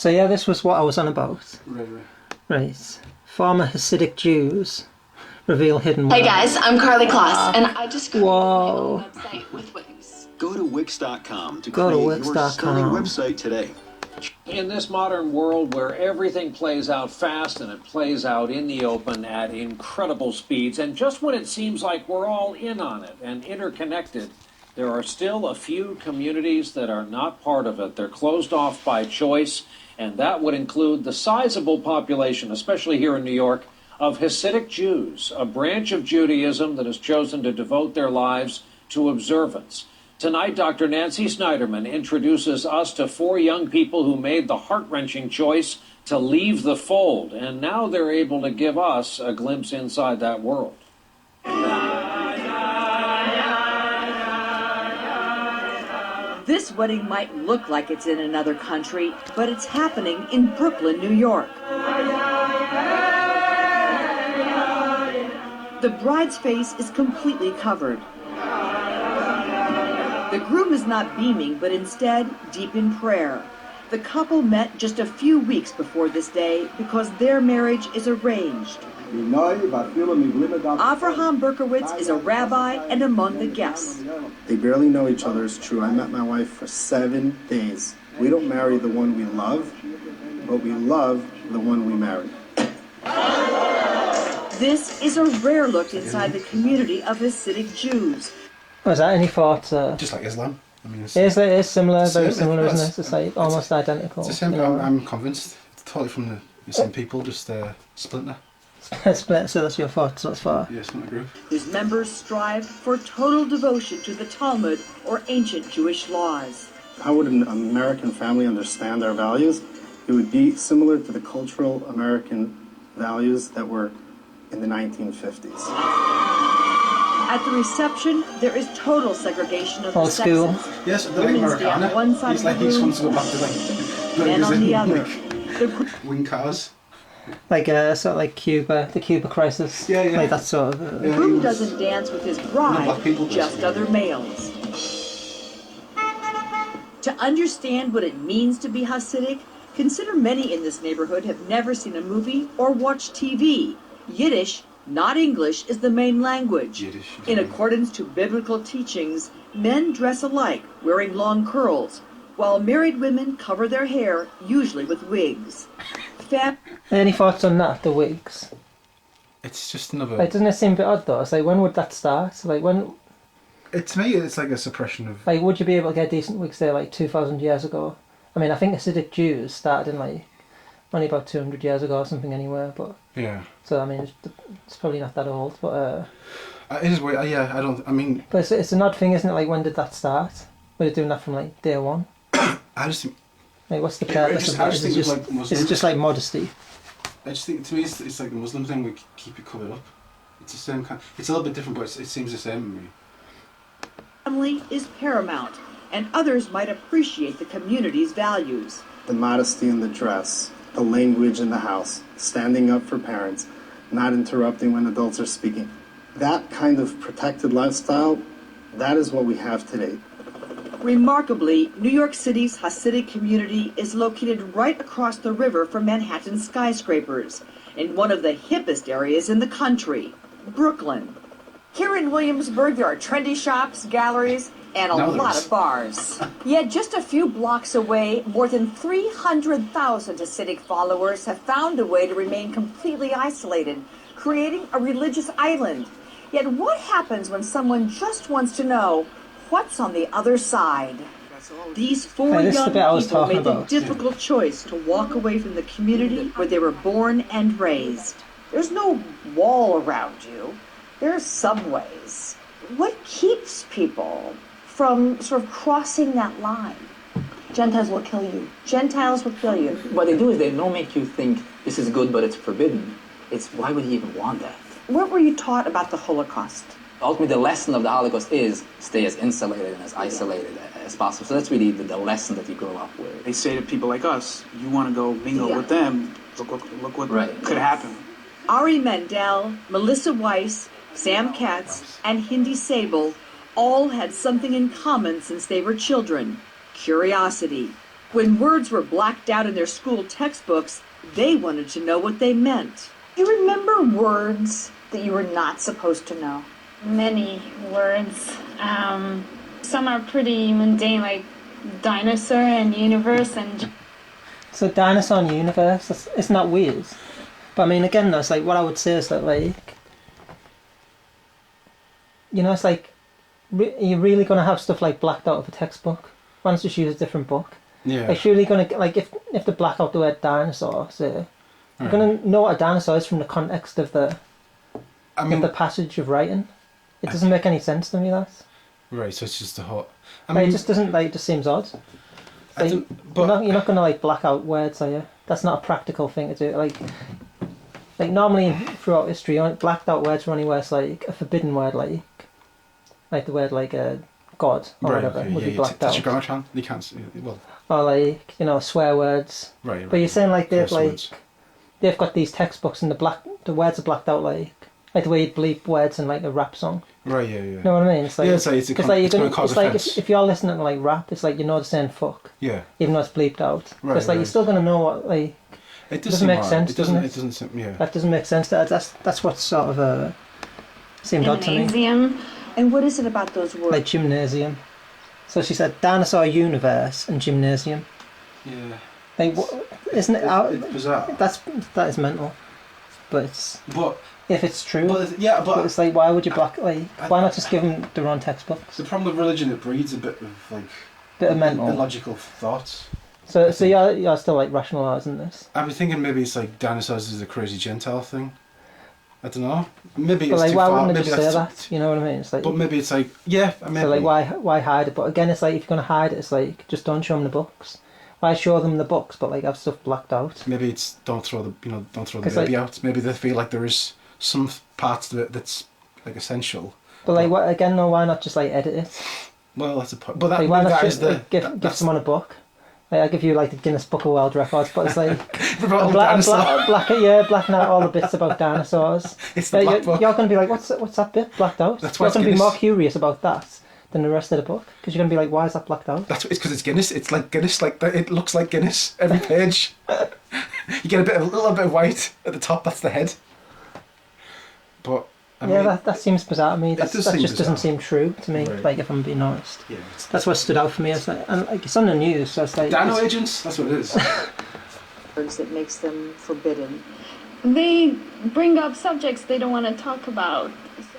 So yeah, this was what I was on about. Right. Right. Former Hasidic Jews reveal hidden Hey wealth. guys, I'm Carly Kloss, and I just created Whoa. my own website with Wix. Go to Wix.com to Go to create your Wix.com. stunning website today. In this modern world where everything plays out fast and it plays out in the open at incredible speeds, and just when it seems like we're all in on it and interconnected, there are still a few communities that are not part of it. They're closed off by choice, and that would include the sizable population, especially here in New York, of Hasidic Jews, a branch of Judaism that has chosen to devote their lives to observance. Tonight, Dr. Nancy Snyderman introduces us to 4 young people who made the heart-wrenching choice to leave the fold, and now they're able to give us a glimpse inside that world. This wedding might look like it's in another country, but it's happening in Brooklyn, New York. The bride's face is completely covered. The groom is not beaming, but instead deep in prayer. The couple met just a few weeks before this day because their marriage is arranged. Avraham Berkowitz is a rabbi and among the guests. They barely know each other, it's true. I met my wife for 7 days. We don't marry the one we love, but we love the one we marry. This is a rare look inside the community of Hasidic Jews. Was that any thoughts? Just like Islam. I mean, It is similar, very same, similar, isn't it's- it? It's like almost identical. It's the same. you know. I'm convinced. It's totally from the same people, just splinter. Split, so that's your thoughts thus far. Yes, not a group. Whose members strive for total devotion to the Talmud or ancient Jewish laws. How would an American family understand our values? It would be similar to the cultural American values that were in the 1950s. At the reception, there is total segregation of the Old school. sexes. Yes, the like Women stay on one Americana. side He's of like the he just room, wants to go back to like men on the other. like, The wing cars. Like sort of like Cuba, the Cuba crisis. Yeah, yeah. Like that sort of. Yeah, groom he was- doesn't dance with his No, bride, black people just do. other males. To understand what it means to be Hasidic, consider many in this neighborhood have never seen a movie or watched TV. Yiddish, not English, is the main language. Yiddish. In accordance to biblical teachings, men dress alike, wearing long curls, while married women cover their hair, usually with wigs. Any thoughts on that? The wigs. It's just another. Like, doesn't it seem a bit odd though? It's like, when would that start? Like, when? To me, it's like a suppression of. Like, would you be able to get decent wigs there like 2,000 years ago? I mean, I think Hasidic Jews started in like only about 200 years ago or something anywhere. But Yeah. so I mean, it's probably not that old. But It is weird. Yeah, I don't. I mean, but it's an odd thing, isn't it? Like, when did that start? Were they doing that from like day one? I just think. Like, what's the Yeah, purpose just- of I that? just Is it think just, it's like is it Muslims. just like modesty? I just think to me, it's like the Muslim thing. We keep it covered up. It's the same kind. It's a little bit different, but it seems the same to me. Family is paramount, and others might appreciate the community's values. The modesty in the dress, the language in the house, standing up for parents, not interrupting when adults are speaking. That kind of protected lifestyle, that is what we have today. Remarkably, New York City's Hasidic community is located right across the river from Manhattan skyscrapers, in one of the hippest areas in the country, Brooklyn. Here in Williamsburg, there are trendy shops, galleries, and a lot of bars. Yet just a few blocks away, more than 300,000 Hasidic followers have found a way to remain completely isolated, creating a religious island. Yet what happens when someone just wants to know what's on the other side? These 4 Hey, this is young the bit I was people talking made the about. difficult choice to walk away from the community where they were born and raised. There's no wall around you. There's subways. What keeps people from sort of crossing that line? Gentiles will kill you. Gentiles will kill you. What they do is they don't make you think this is good, but it's forbidden. It's why would he even want that? What were you taught about the Holocaust? Ultimately, the lesson of the Holocaust is stay as insulated and as isolated as possible. So that's really the lesson that you grow up with. They say to people like us, you want to go mingle with them, look what could happen. Ari Mendel, Melissa Weiss, Sam Katz, and Hindi Sable all had something in common since they were children: curiosity. When words were blacked out in their school textbooks, they wanted to know what they meant. You remember words that you were not supposed to know? Many words. Some are pretty mundane, like dinosaur and universe and... So dinosaur and universe, it's not weird. But I mean, again, that's like, what I would say is that, like, you know, it's like, you're really going to have stuff like blacked out of a textbook. Why not just use a different book? Yeah. Like, surely going to, like, if they black out the word dinosaur, say, you're going to know what a dinosaur is from the context of the passage of writing. It doesn't make any sense to me, that. Right, so it's just a hot... It just doesn't, like, it just seems odd. Like, you're not going to, like, black out words, are you? That's not a practical thing to do. Like normally throughout history, blacked out words were only where it's like a forbidden word, like the word like God or whatever would be blacked out. That's your grammar channel. You can't. Well. Or like, you know, swear words. Right. But you're saying like they've words. They've got these textbooks and the words are blacked out like the way you bleep words in like a rap song. Right. Yeah. You know what I mean? It's like, it's like it's like if you're listening to like rap, it's like you know they're saying fuck. Yeah. Even though it's bleeped out. Right. It's like you're still gonna know what like. It doesn't make sense, doesn't it? It doesn't seem, yeah. That doesn't make sense. That's what sort of seemed odd to me. Gymnasium. And what is it about those words? Like gymnasium. So she said dinosaur universe and gymnasium. Yeah. Like, isn't it? It's bizarre. That is mental. But if it's true. But it's like, why would you block? Like, why not just give them their own textbooks? The problem with religion, it breeds a bit of like mental, illogical thoughts. So you're still like rationalising this. I was thinking maybe it's like dinosaurs is a crazy Gentile thing. I don't know. Maybe but it's like, too why far. wouldn't they Maybe just say that? You know what I mean? It's like. But maybe it's like I mean. So like, why hide it? But again, it's like if you're gonna hide it, it's like just don't show them the books. Why show them the books, but like have stuff blacked out? Maybe it's don't throw the baby out. Maybe they feel like there is some parts of it that's like essential. But like, what again? No, why not just like edit it? Well, that's a point. But why not just give someone a book? Like, I give you like the Guinness Book of World Records, but it's like blacking out all the bits about dinosaurs. It's the black book. You're going to be like, what's that bit blacked out? That's why you're going to be more curious about that than the rest of the book because you're going to be like, why is that blacked out? It's because it's Guinness. It's like Guinness. Like it looks like Guinness every page. You get a little bit of white at the top. That's the head. But. I mean, that seems bizarre to me. That just bizarre. Doesn't seem true to me. Right. Like, if I'm being honest, that's what stood out for me. It's like, and like it's on the news, so it's like Dino agents. That's what it is. Words that makes them forbidden. They bring up subjects they don't want to talk about.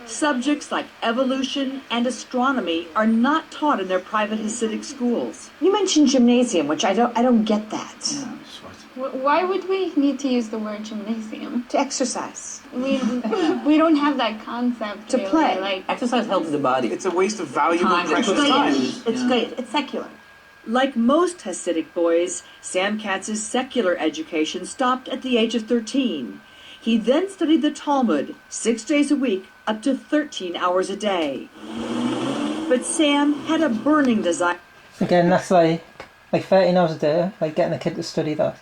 Subjects like evolution and astronomy are not taught in their private Hasidic schools. You mentioned gymnasium, which I don't get that. Yeah, why would we need to use the word gymnasium? To exercise. We don't have that concept to really. play. Like exercise helps the body. It's a waste of valuable precious time. It's great. It's secular. Like most Hasidic boys, Sam Katz's secular education stopped at the age of 13. He then studied the Talmud 6 days a week, up to 13 hours a day. But Sam had a burning desire. Again, that's like 13 hours a day, like getting a kid to study that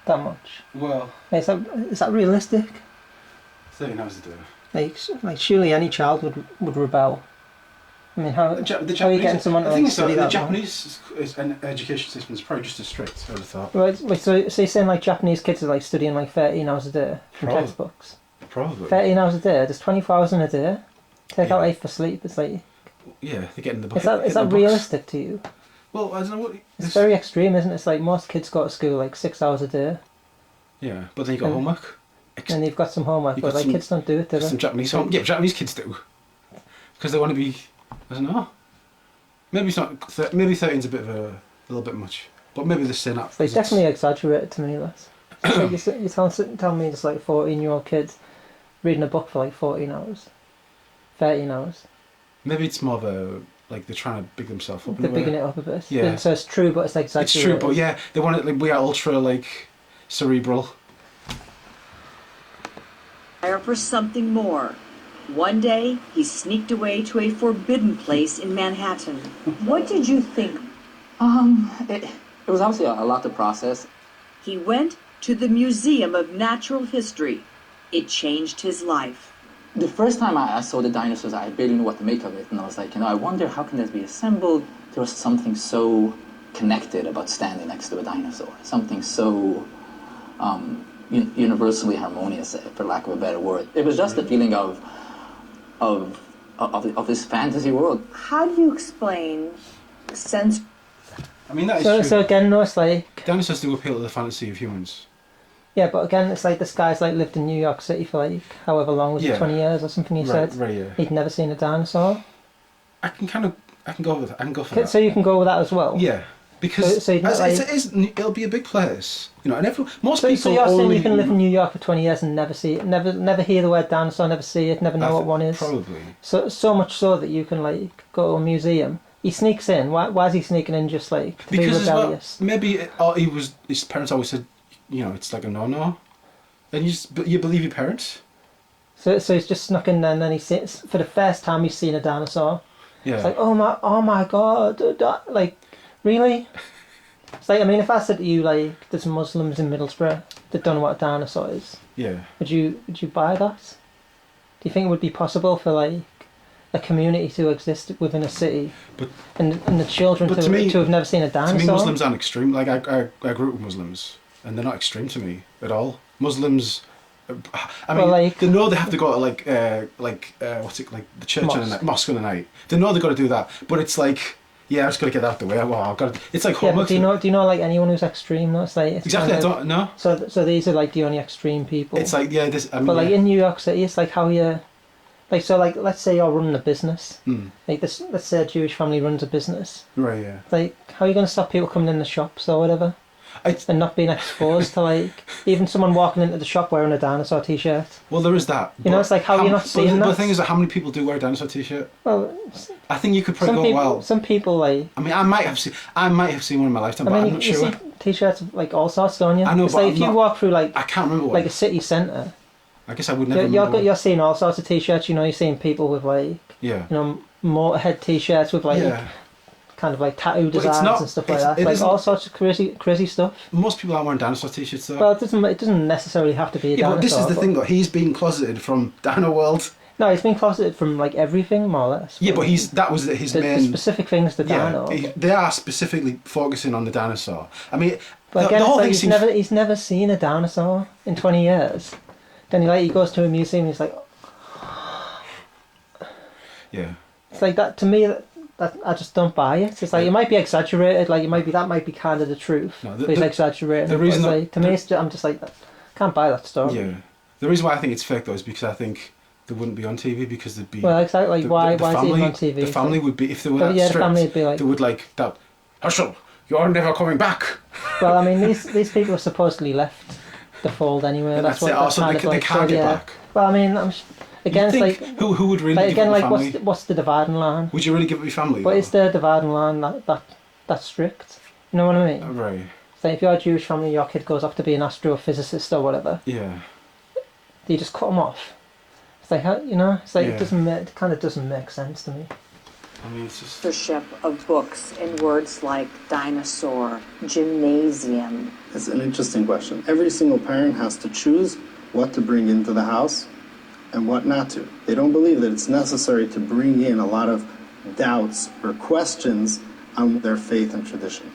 much. Well, is that realistic? 13 hours a day. Like surely any child would rebel. I mean, how are you getting someone to study that? The Japanese education system is probably just as strict, I would have thought. Right, so you're saying like Japanese kids are like studying like 13 hours a day from textbooks? Probably. 13 hours a day? There's 24 hours in a day? Take out 8 for sleep, it's like... Yeah, they're getting the book. Is that realistic to you? Well, I don't know what... It's very extreme, isn't it? It's like most kids go to school like 6 hours a day. Yeah, but then you've got homework. And you've got some homework, but like kids don't do it, do they? Some Japanese homework. Yeah, Japanese kids do. Because they want to be... I don't know. Maybe it's not... Maybe 13's a little bit much. But maybe they're saying that... They definitely exaggerated to me, that. You're telling me just like 14-year-old kids reading a book for like 14 hours. 13 hours. Maybe it's more of a... Like they're trying to big themselves up. They're bigging it up a bit. Yeah. So it's true, but it's like exaggerated. It's true, but yeah, they want it like we are ultra like cerebral. For something more. One day, he sneaked away to a forbidden place in Manhattan. What did you think? It was obviously a lot to process. He went to the Museum of Natural History. It changed his life. The first time I saw the dinosaurs, I barely knew what to make of it, and I was like, I wonder how can this be assembled? There was something so connected about standing next to a dinosaur. Something so universally harmonious, for lack of a better word. It was just a feeling of this fantasy world. How do you explain sense? I mean, that is true. So again, no, it's like Dinosaurs do appeal to the fantasy of humans. yeah, but again, it's like this guy's like lived in New York City for like however long, was it 20 years or something? He said yeah. he'd never seen a dinosaur. I can go with that. I can go for that. So you can go with that as well. Yeah, because So it'll be a big place, you know, and most people. So you're saying only you can live in New York for 20 years and never see it, never hear the word dinosaur, never see it, never know what one is. Probably. So much so that you can like go to a museum. He sneaks in. Why is he sneaking in just like to be rebellious? Maybe his parents always said, you know, it's like a no-no, and you believe your parents. So he's just snuck in there, and then he sees, for the first time he's seen a dinosaur. Yeah. It's like oh my god, like really. It's like, I mean, if I said to you like there's Muslims in Middlesbrough that don't know what a dinosaur is, yeah, would you buy that? Do you think it would be possible for like a community to exist within a city, and the children to have never seen a dinosaur? To me, Muslims aren't extreme. Like I grew up with Muslims, and they're not extreme to me at all. Muslims, I mean, they know they have to go to what's it like the church on the night, mosque on the night. They know they've got to do that, but it's like. Yeah, I just got to get out the way. Well, I've got to, it's like homework. Yeah, but do you know like anyone who's extreme? No, it's like exactly. I don't know. So these are like the only extreme people. It's like but like in New York City, it's like how you, like so like let's say you're running a business. Like this, let's say a Jewish family runs a business. Right. Yeah. Like how are you going to stop people coming in the shops or whatever, and not being exposed to like even someone walking into the shop wearing a dinosaur t-shirt? Well, there is that. You know, it's like how you're not seeing that. But the thing is that how many people do wear a dinosaur t-shirt? Well, I think you could probably Some people like. I mean, I might have seen one in my lifetime, but I'm not sure. You see t-shirts of like all sorts, don't you? I know, it's but like if you walk through like I can't remember like a city centre. I guess I would never. You're seeing all sorts of t-shirts. You know, you're seeing people with like Motorhead t-shirts with like kind of like tattoo designs and stuff like that. Like all sorts of crazy stuff. Most people aren't wearing dinosaur t-shirts though. Well, it doesn't necessarily have to be a dinosaur. But this is the thing though. He's being closeted from Dino World. No, he's been closeted from like everything more or less. Yeah, but that was his main. The specific things, the dino. They are specifically focusing on the dinosaur. I mean, but again, the whole thing he's never seen a dinosaur in 20 years. Then he goes to a museum and he's like, yeah. It's like that to me. That I just don't buy it. It's like it might be exaggerated. Like that might be kind of the truth. No, but it's exaggerated. The reason to me, I'm just like, can't buy that story. Yeah. The reason why I think it's fake though is because I think they wouldn't be on TV because they'd be. Well, exactly. Like why is it even on TV? The family would be if they were that strict. The family would be like. They would like that. Herschel, you're never coming back. Well, I mean, these people are supposedly left the fold anyway. That's what. Also, they can't get back. Well, I mean, again, it's like who would really again, give like family? what's the dividing line? Would you really give it your family? But is the dividing line that strict? You know what I mean? Right. So if you're a Jewish family, your kid goes off to be an astrophysicist or whatever. Yeah. Do you just cut them off? It's like it kind of doesn't make sense to me. I mean, it's just Authorship of books in words like dinosaur, gymnasium. It's an interesting question. Every single parent has to choose what to bring into the house and what not to. They don't believe that it's necessary to bring in a lot of doubts or questions on their faith and tradition.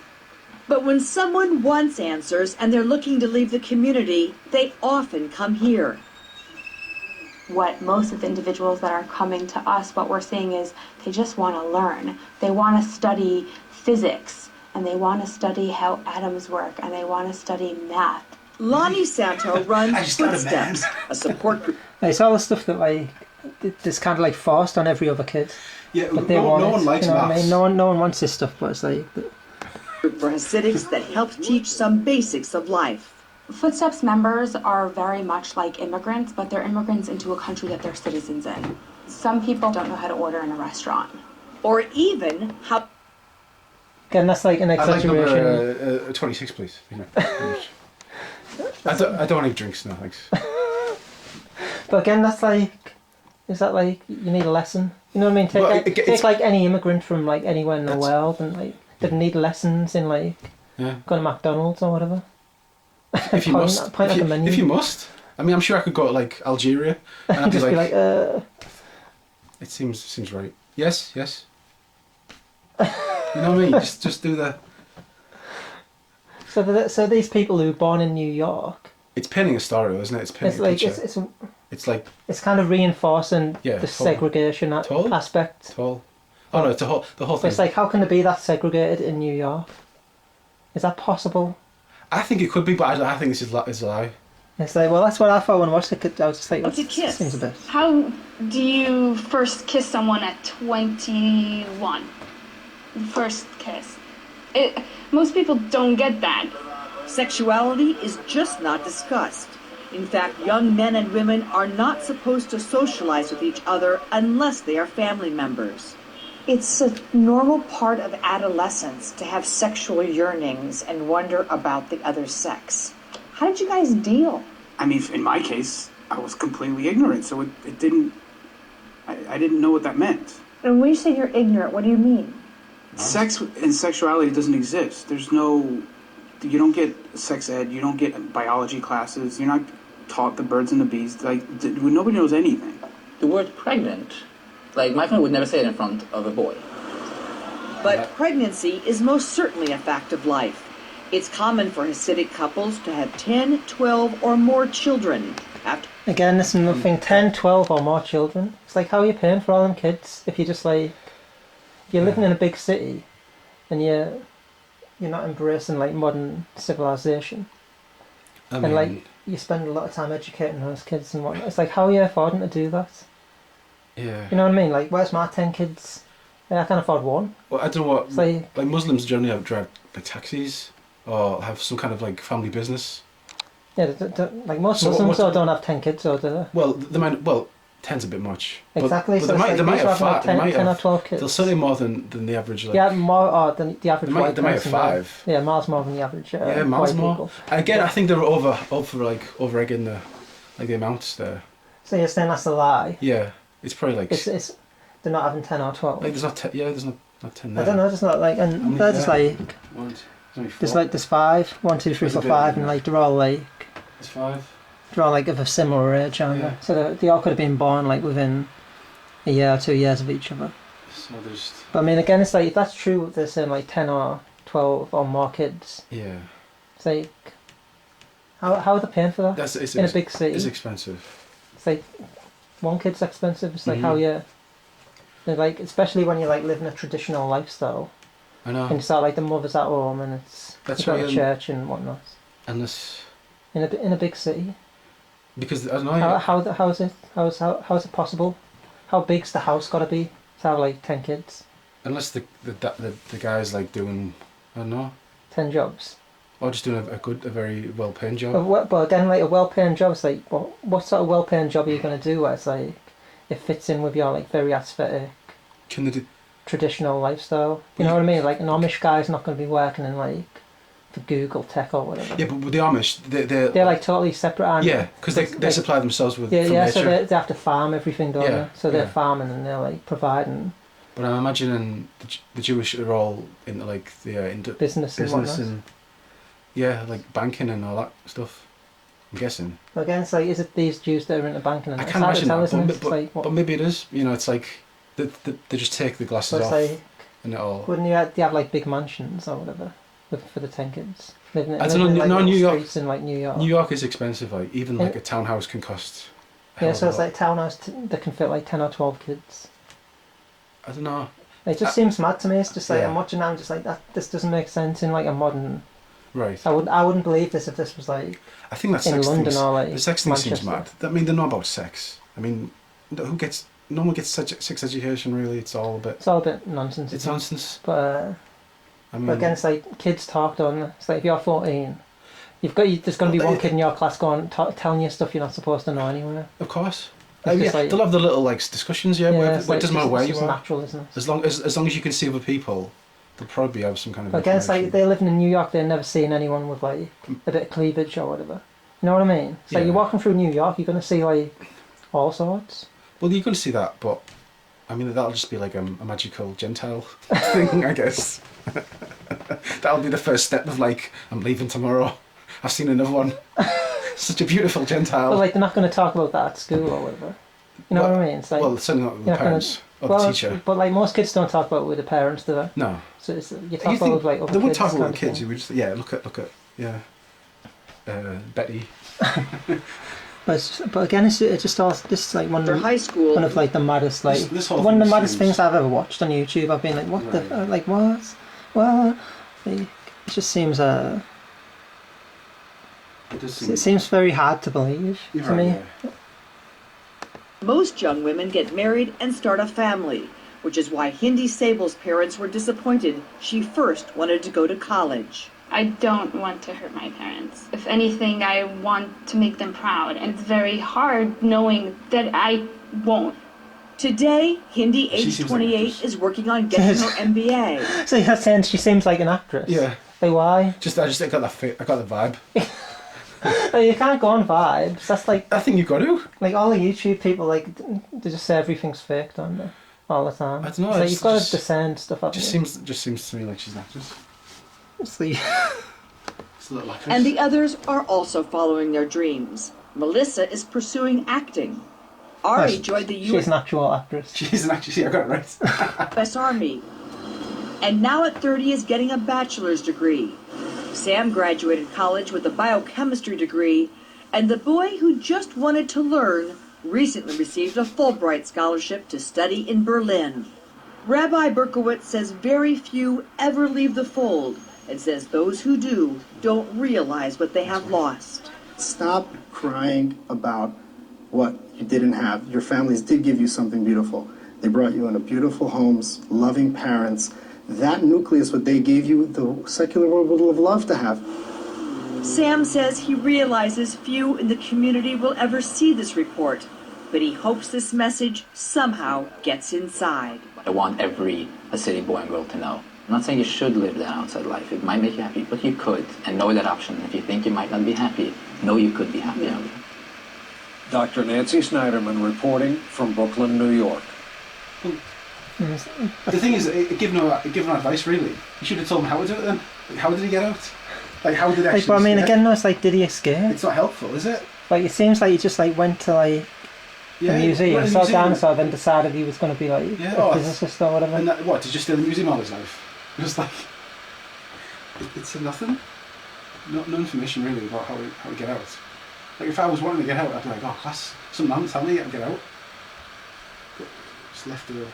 But when someone wants answers and they're looking to leave the community, they often come here. What most of the individuals that are coming to us, what we're seeing is they just want to learn. They want to study physics, and they want to study how atoms work, and they want to study math. Lonnie Santo runs Footsteps, a support group. It's all the stuff that like it's kind of like forced on every other kid. Yeah, but no one likes maths. I mean? No one wants this stuff, but it's like for Hasidics that helps teach some basics of life. Footsteps members are very much like immigrants, but they're immigrants into a country that they're citizens in. Some people don't know how to order in a restaurant, or even how. Again, that's like an exaggeration. I'd like number 26, please. I don't want any drinks, no thanks. But again, that's like, is that like you need a lesson? You know what I mean? Take like any immigrant from like anywhere in the world, and like didn't need lessons in like going to McDonald's or whatever. If you must, if you must. I mean, I'm sure I could go to like Algeria and I'd just be like, It seems right. Yes. You know what I mean? just do the. So these people who were born in New York. It's painting a story, isn't it? It's painting a picture. It's like it's kind of reinforcing the segregation aspect. Oh no, it's the whole thing. It's like, how can it be that segregated in New York? Is that possible? I think it could be, but I think it's a lie. It's like, well, that's what I thought when I watched it. I was just like, what's a kiss? Seems a bit. How do you first kiss someone at 21? First kiss. Most people don't get that. Sexuality is just not discussed. In fact, young men and women are not supposed to socialize with each other unless they are family members. It's a normal part of adolescence to have sexual yearnings and wonder about the other sex. How did you guys deal? I mean, in my case, I was completely ignorant, so it didn't... I didn't know what that meant. And when you say you're ignorant, what do you mean? Sex and sexuality doesn't exist. There's no... You don't get sex ed, you don't get biology classes, you're not taught the birds and the bees. Like, nobody knows anything. The word pregnant, like, my family would never say it in front of a boy. But pregnancy is most certainly a fact of life. It's common for Hasidic couples to have 10, 12, or more children. Again, this is another thing, 10, 12 or more children. It's like, how are you paying for all them kids if you just like... You're living in a big city and you're not embracing like modern civilization. And like, you spend a lot of time educating those kids and whatnot. It's like, how are you affording to do that? Yeah. You know what I mean? Like, where's my 10 kids? I can't afford one. Well, I don't know what... It's like Muslims generally drive like taxis or have some kind of like family business. Yeah, like most Muslims don't have 10 kids, or do they? Well, they might... Well, 10's a bit much. Exactly. But So they might have 10 or 12 kids. They're certainly more than the average. Like, Yeah, more than the average white they might have 5. Yeah, miles more than the average miles white more. people. Again, I think they're over egging the amounts there. So you're saying that's a lie? Yeah, it's probably like... It's they're not having 10 or 12. Like, there's not 10, there's not 10 there. I don't know, there's not like... And they're just like... There's 5, 1, 2, 3, 4, 5, and like they're all like... There's 5. They're all like of a similar age, aren't they? So they all could have been born like within a year or 2 years of each other. So there's... But I mean, again, it's like, if that's true, they're saying like 10 or 12 or more kids. Yeah. It's like... How are they paying for that? In a big city? It's expensive. It's like... One kid's expensive. It's like how you... Like, especially when you like living a traditional lifestyle. I know. And you start like the mother's at home and it's... That's right. To church and whatnot. And this... In a big city. Because I don't know. How's it possible? How big's the house got to be to have like 10 kids? Unless the guy's like doing, I don't know, 10 jobs. Or just doing a very well paying job. But again, like a well paying job, it's like what sort of well paying job are you going to do where it's like it fits in with your like very aesthetic, traditional lifestyle? You know what I mean? Like an Amish guy's not going to be working in like for Google Tech or whatever. Yeah, but with the Amish, they're like totally separate, aren't they? Yeah, because they supply themselves with nature. So they have to farm everything, don't they? So they're farming and they're like providing. But I'm imagining the Jewish are all into like the business and like banking and all that stuff. I'm guessing. Again, it's like, is it these Jews that are into banking? And I can't imagine that, but maybe it is. You know, it's like they just take the glasses off and it all. Wouldn't you have like big mansions or whatever? For the 10 kids. I don't know. New York. In like New York. New York is expensive. Like even like a townhouse can cost. Yeah, so it's like a townhouse that can fit like 10 or 12 kids. I don't know. It just seems mad to me. It's just like I'm watching now. I'm just like that. This doesn't make sense in like a modern. Right. I wouldn't believe this if this was like. I think that's in London or like the sex thing Manchester. seems mad. I mean, they know about sex. I mean, no one gets sex education really. It's all a bit nonsense. It's nonsense. But. I mean, but again, it's like kids talk, don't they? It's like if you're 14, there's going to be one kid in your class telling you stuff you're not supposed to know anyway. Of course. They'll have the little like discussions, where it doesn't matter where you are. Natural, isn't it? As long as you can see other people, they'll probably have some kind of. But again, it's like they're living in New York. They've never seen anyone with like a bit of cleavage or whatever. You know what I mean? It's like you're walking through New York, you're going to see like all sorts. Well, you're going to see that, but I mean that'll just be like a magical Gentile thing, I guess. That'll be the first step of like, I'm leaving tomorrow. I've seen another one. Such a beautiful Gentile. But like they're not going to talk about that at school or whatever. You know what I mean? It's like, certainly not with the parents or the teacher. But like most kids don't talk about it with the parents, do they? No. So you talk about it with like other kids. They would talk about kids. You would just look at Yeah. Betty. But again, it's just all this like After high school, one of like the maddest like This whole one of the thing maddest seems- things I've ever watched on YouTube. I've been like, what Right. the like what? Well, like, it just seems It does seem. it seems very hard to believe You're to right, me. yeah. most young women get married and start a family, which is why Hindi Sable's parents were disappointed she first wanted to go to college. I don't want to hurt my parents. If anything, I want to make them proud. And it's very hard knowing that I won't. Today, Hindi, She age seems like 28, actress. is working on getting her MBA. So you're saying she seems like an actress? Yeah. Like why? I got I got the vibe. Like, you can't go on vibes. That's like I think you've got to. like all the YouTube people like they just say everything's fake, don't they? All the time. I don't know, It's like it's you've got to just- discern stuff. Haven't you? Just seems to me like she's an actress. It's the It's a little actress. And the others are also following their dreams. Melissa is pursuing acting. Ari joined the she's an actual actress. She's an actress. Yeah, I got it right. U.S. Army. And now at 30 is getting a bachelor's degree. Sam graduated college with a biochemistry degree, and the boy who just wanted to learn recently received a Fulbright scholarship to study in Berlin. Rabbi Berkowitz says very few ever leave the fold, and says those who do don't realize what they have lost. Stop crying about what you didn't have. Your families did give you something beautiful. They brought you into beautiful homes, loving parents. That nucleus, what they gave you, the secular world would have loved to have. Sam says he realizes few in the community will ever see this report, but he hopes this message somehow gets inside. I want every Hasidic boy and girl to know. I'm not saying you should live that outside life. It might make you happy, but you could, and know that option. If you think you might not be happy, know you could be happy out there. Dr. Nancy Snyderman reporting from Brooklyn, New York. The thing is, give no advice really. You should have told him how to do it then. Like, how did he get out? Like, how did he actually? Like, but I mean, escape? again, no, it's like, did he escape? It's not helpful, is it? Like, it seems like he just like went to like Yeah, the museum, went to the saw a museum. dinosaur, then decided he was going to be like Yeah, a physicist or whatever. And that, what? Did you just stay in the museum all his life? It was like it's a nothing. No information really about how to get out. Like if I was wanting to get out, I'd be like, oh, class, some man tell me how to get out. But just left nowhere.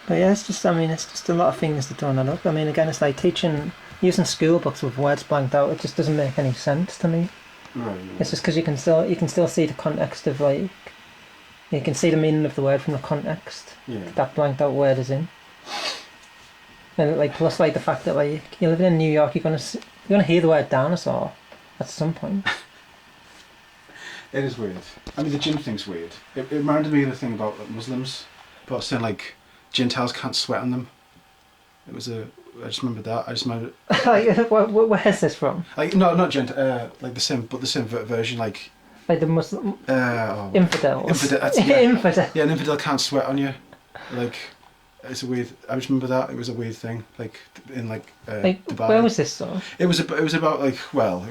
But yeah, it's just, I mean, it's just a lot of things that don't add up. I mean, again, it's like using school books with words blanked out. It just doesn't make any sense to me. Right. It's just because you can still see the context of like, you can see the meaning of the word from the context that blanked out word is in. And like plus like the fact that like you're living in New York, you're gonna hear the word dinosaur at some point. It is weird. I mean, the gym thing's weird. It reminded me of the thing about like, Muslims, about saying like Gentiles can't sweat on them. It was I just remembered that. I just remembered. Like, where is this from? Like no, not like the same, but the same version. Like the Muslim infidels. Infidel. Infidel. Yeah, an infidel can't sweat on you. Like it's a weird. I just remember that it was a weird thing. Like in Dubai. Where was this though? It was about like it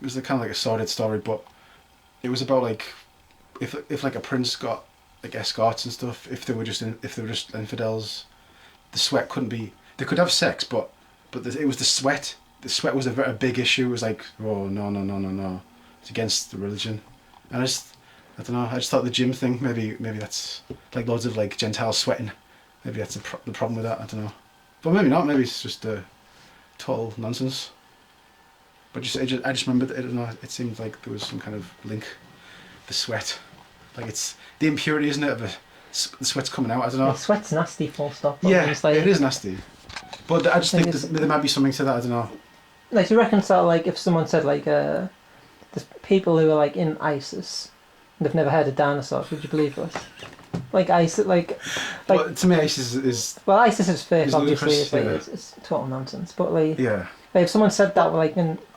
was kind of like a sordid story, but it was about like if like a prince got like escorts and stuff. If they were just infidels, the sweat couldn't be. They could have sex, but it was the sweat. The sweat was a big issue. It was like, oh no, it's against the religion. And I don't know. I just thought the gym thing. Maybe that's like loads of like Gentiles sweating. Maybe that's the problem with that. I don't know. But maybe not. Maybe it's just total nonsense. But I just remembered. I don't know. It seemed like there was some kind of link. The sweat, like it's the impurity, isn't it? Of the sweat's coming out. I don't know. Like, sweat's nasty. Full stop. Yeah, it's like, it is nasty. But I just think there might be something to that. I don't know. Like, do you reconcile, like, if someone said, like, there's people who are, like, in ISIS, and they've never heard of dinosaurs, would you believe this? Like, ISIS, like... Well, to me, ISIS is... Well, ISIS is fake, obviously, ludicrous, it's total nonsense, but, like... Yeah. Like, if someone said that, like,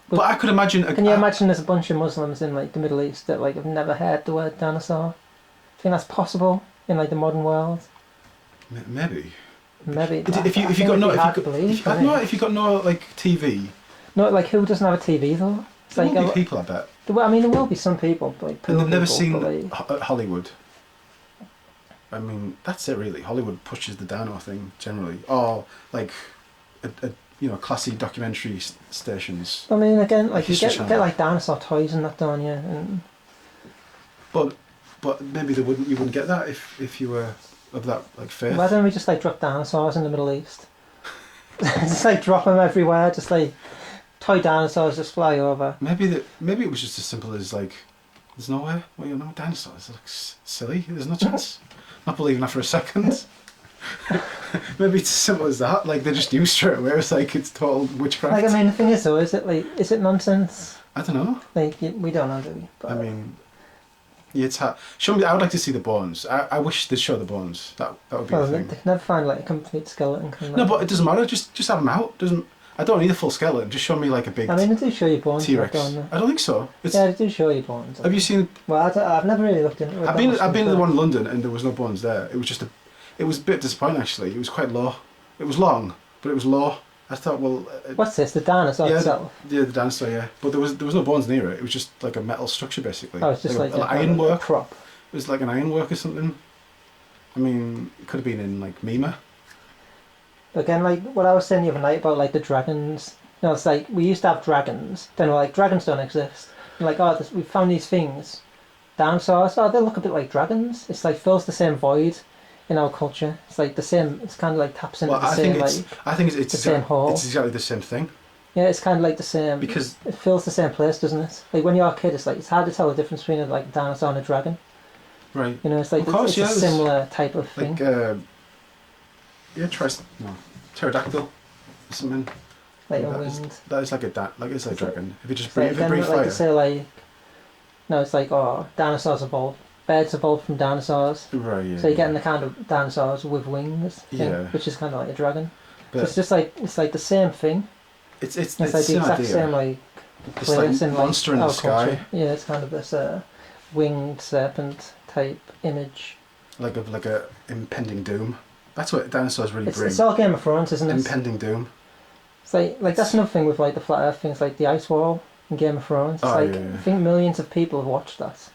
but I could imagine... Can you imagine there's a bunch of Muslims in, like, the Middle East that, like, have never heard the word dinosaur? Do you think that's possible in, like, the modern world? Maybe. Maybe. If you got no like TV. No, like who doesn't have a TV though? It's There like will be people, I bet. Well, I mean, there will be some people, like. And they've never people, seen Hollywood. I mean, that's it really. Hollywood pushes the dino thing generally. Or like a classy documentary stations. I mean, again, like you History get Channel. like dinosaur toys and that, don't you? And But maybe you wouldn't get that if you were of that like faith. why don't we just like drop dinosaurs in the Middle East? Just like drop them everywhere, just like toy dinosaurs just fly over. Maybe it was just as simple as like, there's no way. Well, dinosaurs. It looks silly. There's no chance. Not believing that for a second. Maybe it's as simple as that. Like they just knew straight away. It's like it's total witchcraft. Like I mean, the thing is though, is it nonsense? I don't know. Like we don't know, do we? But, I mean, yeah, it's hard. Show me. I would like to see the bones. I wish they'd show the bones. That would be well, a thing. they can never find like a complete skeleton. Can they? No, but it doesn't matter. Just have them out. I don't need a full skeleton. Just show me like a big. I mean, they do show you bones. T-Rex. Don't they? I don't think so. Yeah, they do show you bones. Have you seen? Well, I've never really looked into it. I've been to the one in London and there was no bones there. It was just it was a bit disappointing actually. It was quite low. It was long, but it was low. I thought, well. What's this? The dinosaur itself? Yeah, the dinosaur. Yeah, but there was no bones near it. It was just like a metal structure basically. Oh, it's just like an a ironwork. prop. It was like an ironwork or something. I mean, it could have been in like Mima. Again, like what I was saying the other night about like the dragons. It's like we used to have dragons. Then we're like, dragons don't exist. And like, we found these things. Dinosaurs, they look a bit like dragons. It's like fills the same void in our culture. It's like the same. It's kind of like taps into the same I think it's the same hole. It's exactly the same thing. Yeah, it's kind of like the same. Because it fills the same place, doesn't it? Like when you're a kid, it's like it's hard to tell the difference between like a dinosaur and a dragon. Right. It's like it's a similar type of thing. Like pterodactyl or something. Like that a is, winged. that is like it's like a dragon. If you just Like, breathe fire. like to say like, no, it's like dinosaurs evolved. Birds evolved from dinosaurs. Right. Yeah. So you're getting the kind of dinosaurs with wings thing, yeah. which is kind of like a dragon. But so it's just like the same thing. It's like the exact same like place in monster in the sky. Culture. Yeah, it's kind of this winged serpent type image. Like a impending doom. That's what dinosaurs really bring. It's all Game of Thrones, isn't it? Impending doom. It's like that's another thing with like the flat Earth things, like the ice wall in Game of Thrones. It's I think millions of people have watched that.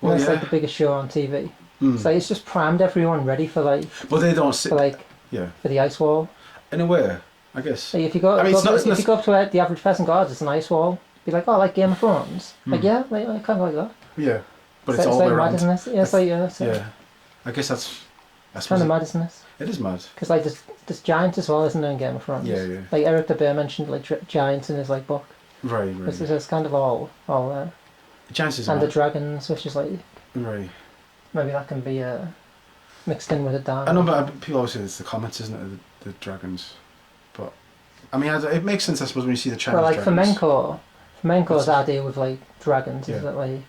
Well, it's like the biggest show on TV. Mm. It's like it's just primed everyone ready for like. Well, they don't sit. For the ice wall. In a way, I guess. Like if you go, if you go up to where the average person goes, it's an ice wall. Be like, oh, like Game of Thrones. Like yeah, like I kind of like that. Yeah, but it's all the way around. Mad, isn't it? Yeah, it's like yeah. I guess that's kind of mad, isn't it? It is mad. Because like there's giants as well, isn't there, in Game of Thrones? Yeah, yeah. Like Eric the Bear mentioned like giants in his like book. Right. It's kind of all there. Giants is and mad. the dragons, which is like. Right. Maybe that can be mixed in with a dance. I know, but people always say it's the comments, isn't it? The dragons. But I mean, it makes sense, I suppose, when you see the Chinese dragons. Well, like Flamenco's idea with like dragons is that like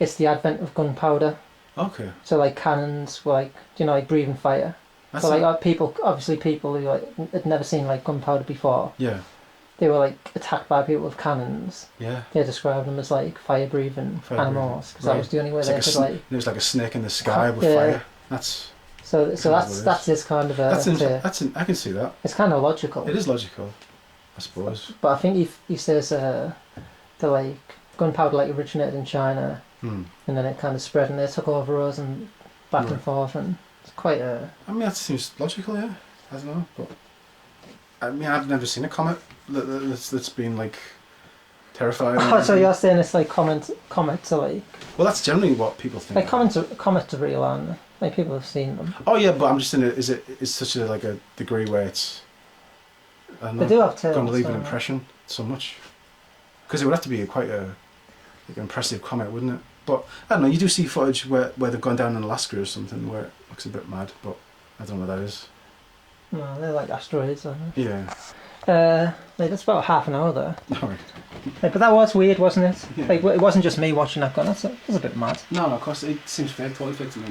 it's the advent of gunpowder. Okay. So like cannons were like like breathing fire. So like people who like had never seen like gunpowder before. Yeah. They were like attacked by people with cannons. Yeah. They described them as like fire-breathing animals because that was the only way they could like. It was like a snake in the sky with fire. That's. So that's this kind of a. I can see that. It's kind of logical. It is logical, I suppose. But I think he says the like gunpowder like originated in China, and then it kind of spread and they took over us and back and forth, and it's quite a. I mean, that seems logical, yeah. I don't know, but I mean, I've never seen a comet that's been like terrifying. Oh, so you're saying it's like comets are like. Well, that's generally what people think. Like comets are real, aren't they? Like people have seen them. Oh yeah, but I'm just saying, is such a like a degree where it's. They do have tails. Going to leave an impression so much, because it would have to be quite an impressive comet, wouldn't it? But I don't know. You do see footage where they've gone down in Alaska or something where it looks a bit mad, but I don't know what that is. No, they're like asteroids, aren't they? Yeah. Like that's about half an hour there. Alright. Like, but that was weird, wasn't it? Yeah. Like it wasn't just me watching that going, that's a bit mad. No, of course, it seems fake, totally fake to me.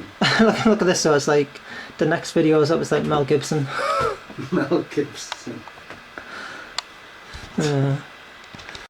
look at this, so it's like, the next videos up was like Mel Gibson. Mel Gibson. Yeah.